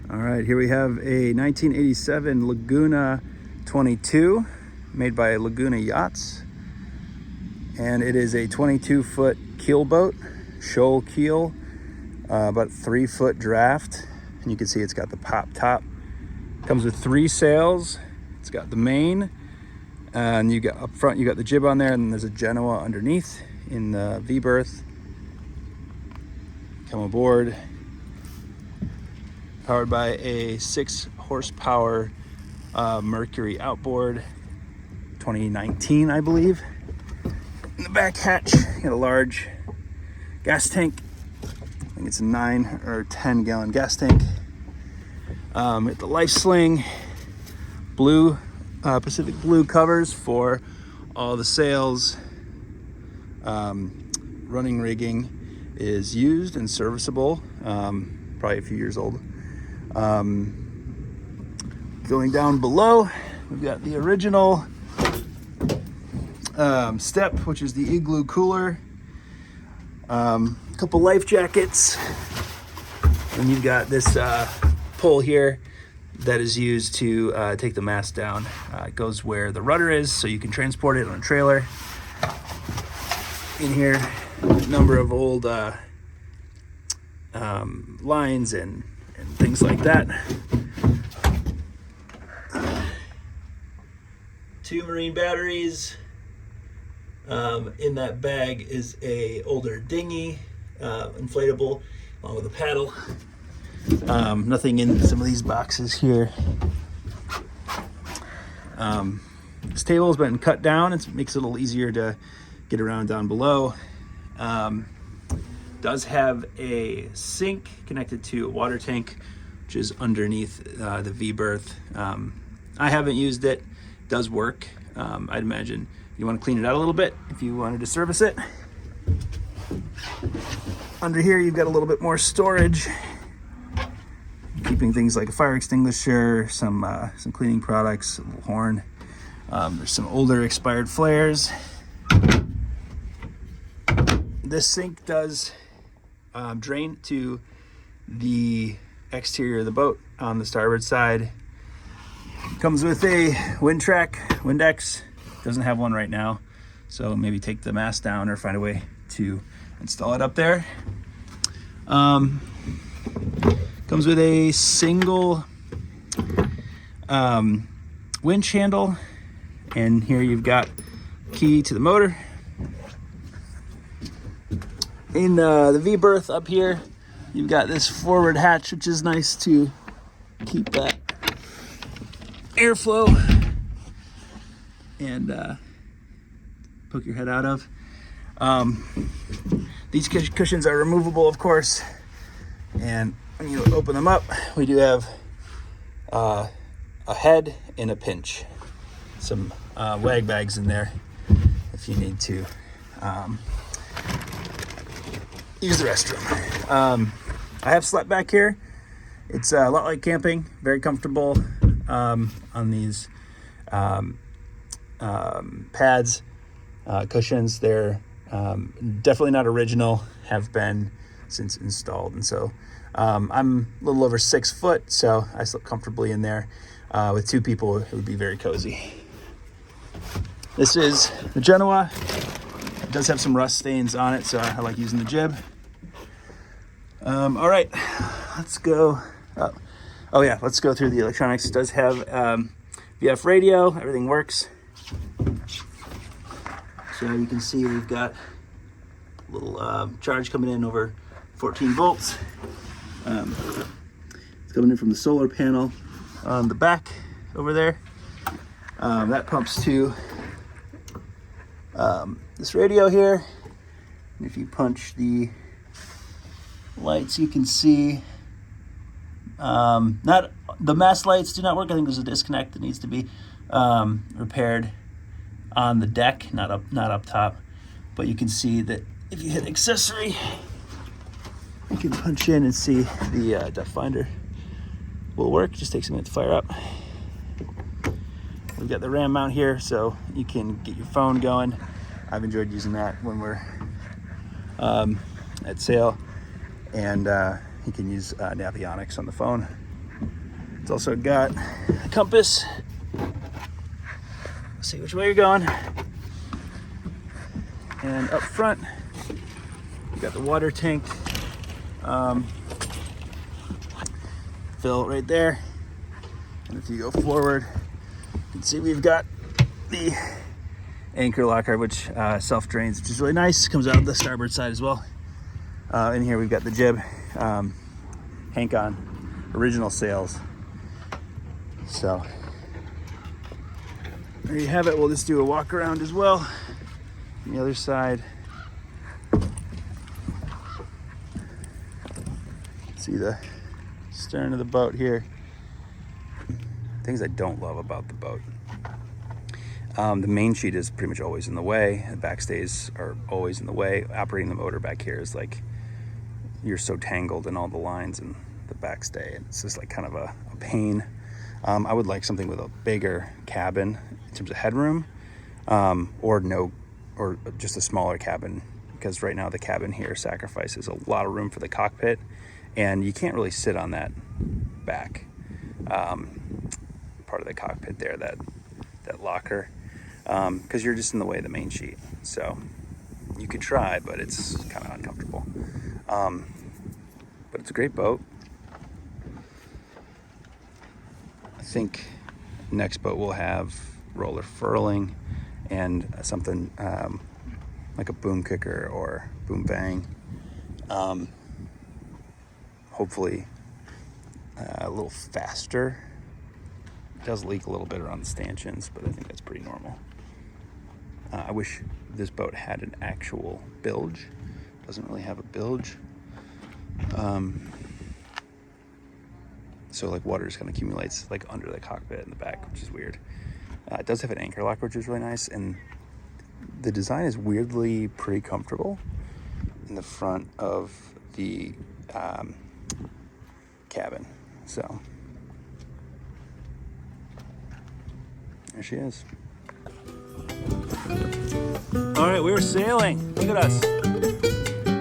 All right, here we have a 1987 Laguna 22 made by Laguna Yachts. And it is a 22-foot keel boat, shoal keel, about 3-foot draft. And you can see it's got the pop top. Comes with 3 sails. It's got the main, and you got up front, you got the jib on there, and there's a Genoa underneath in the V berth. Come aboard. Powered by a 6 horsepower Mercury outboard, 2019, I believe. In the back hatch, you got a large gas tank. I think it's a 9 or 10 gallon gas tank. At the life sling, blue, Pacific blue covers for all the sails. Running rigging is used and serviceable, probably a few years old. Going down below, we've got the original step, which is the igloo cooler. A couple life jackets, and you've got this pole here that is used to take the mast down. It goes where the rudder is, so you can transport it on a trailer. In here, a number of old lines and things like that. 2 marine batteries. In that bag is a older dinghy, inflatable, along with a paddle. Nothing in some of these boxes here. This table has been cut down. It makes it a little easier to get around down below. Does have a sink connected to a water tank, which is underneath the V berth. I haven't used it. It does work. I'd imagine you want to clean it out a little bit if you wanted to service it. Under here, you've got a little bit more storage, keeping things like a fire extinguisher, some cleaning products, a little horn. There's some older expired flares. This sink does drain to the exterior of the boat on the starboard side. Comes with a Windex. Doesn't have one right now, so maybe take the mast down or find a way to install it up there. Comes with a single winch handle, and here you've got key to the motor. In the V berth up here, you've got this forward hatch, which is nice to keep that airflow and poke your head out of. These cushions are removable, of course, and when you open them up, we do have a head and a pinch. Some wag bags in there if you need to use the restroom. I have slept back here. It's a lot like camping, very comfortable on these pads, cushions. They're definitely not original, have been since installed. And so I'm a little over 6 foot, so I slept comfortably in there. With 2 people, it would be very cozy. This is the Genoa. It does have some rust stains on it, so I like using the jib. All right, let's go. Let's go through the electronics. It does have VF radio. Everything works. So you can see we've got a little charge coming in over 14 volts. It's coming in from the solar panel on the back over there. That pumps to this radio here. And if you punch the lights, you can see not the mast lights do not work. I think there's a disconnect that needs to be repaired on the deck, not up top. But you can see that if you hit accessory, you can punch in and see the depth finder will work. Just takes a minute to fire up. We've got the RAM mount here, so you can get your phone going. I've enjoyed using that when we're at sail, and you can use Navionics on the phone. It's also got a compass. Let's see which way you're going. And up front, you got the water tank. Fill it right there. And if you go forward, you can see we've got the anchor locker, which self-drains, which is really nice. Comes out the starboard side as well. In here we've got the jib, Hank-on original sails. So there you have it. We'll just do a walk around as well on the other side. See the stern of the boat here. Things I don't love about the boat. The main sheet is pretty much always in the way. The backstays are always in the way. Operating the motor back here is like, you're so tangled in all the lines and the backstay. It's just like kind of a pain. I would like something with a bigger cabin in terms of headroom, or just a smaller cabin, because right now the cabin here sacrifices a lot of room for the cockpit, and you can't really sit on that back part of the cockpit there, that locker, because you're just in the way of the main sheet. So you could try, but it's kind of uncomfortable. But it's a great boat. I think next boat will have roller furling and something like a boom kicker or boom bang. Hopefully a little faster. It does leak a little bit around the stanchions, but I think that's pretty normal. I wish this boat had an actual bilge. Doesn't really have a bilge. So like water just kind of accumulates like under the cockpit in the back, which is weird. It does have an anchor lock, which is really nice, and the design is weirdly pretty comfortable in the front of the cabin. So there she is. All right, we're sailing. Look at us,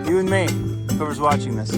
you and me, whoever's watching this.